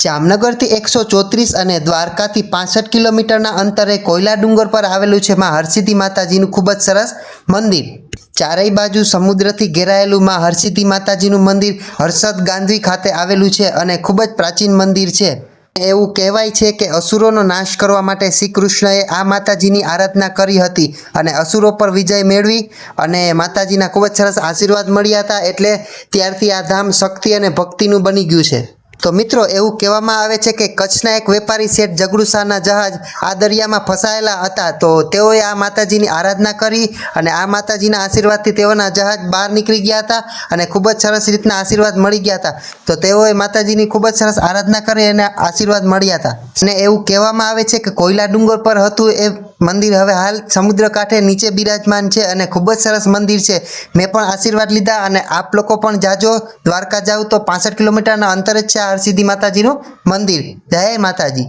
જામનગરથી 134 અને દ્વારકાથી 65 કિલોમીટરના અંતરે કોયલા ડુંગર પર આવેલું છે માં હરસિદ્ધિ માતાજીનું ખૂબ જ સરસ મંદિર। ચારેય બાજુ સમુદ્રથી ઘેરાયેલું માં હરસિદ્ધિ માતાજીનું મંદિર હર્ષદ ગાંધી ખાતે આવેલું છે અને ખૂબ જ પ્રાચીન મંદિર છે। એવું કહેવાય છે કે અસુરોનો નાશ કરવા માટે શ્રી કૃષ્ણએ આ માતાજીની આરાધના કરી હતી અને અસુરો પર વિજય મેળવી અને માતાજીના ખૂબ જ સરસ આશીર્વાદ મળ્યા હતા, એટલે ત્યારથી આ ધામ શક્તિ અને ભક્તિનું બની ગયું છે। તો મિત્રો, એવું કહેવામાં આવે છે કે કચ્છના એક વેપારી શેઠ જગડુશાહના જહાજ આ દરિયામાં ફસાયેલા હતા, તો તેઓએ આ માતાજીની આરાધના કરી અને આ માતાજીના આશીર્વાદથી તેઓના જહાજ બહાર નીકળી ગયા હતા અને ખૂબ જ સરસ રીતના આશીર્વાદ મળી ગયા હતા। તો તેઓએ માતાજીની ખૂબ જ સરસ આરાધના કરી અને આશીર્વાદ મળ્યા હતા અને એવું કહેવામાં આવે છે કે કોયલા ડુંગર પર હતું એ મંદિર હવે હાલ સમુદ્ર કાંઠે નીચે બિરાજમાન છે અને ખૂબ જ સરસ મંદિર છે। મેં પણ આશીર્વાદ લીધા અને આપ લોકો પણ જાજો। દ્વારકા જાવ તો 65 કિલોમીટરના અંતરે જ છે હરસિદ્ધિ માતાજીનું મંદિર। જય માતાજી।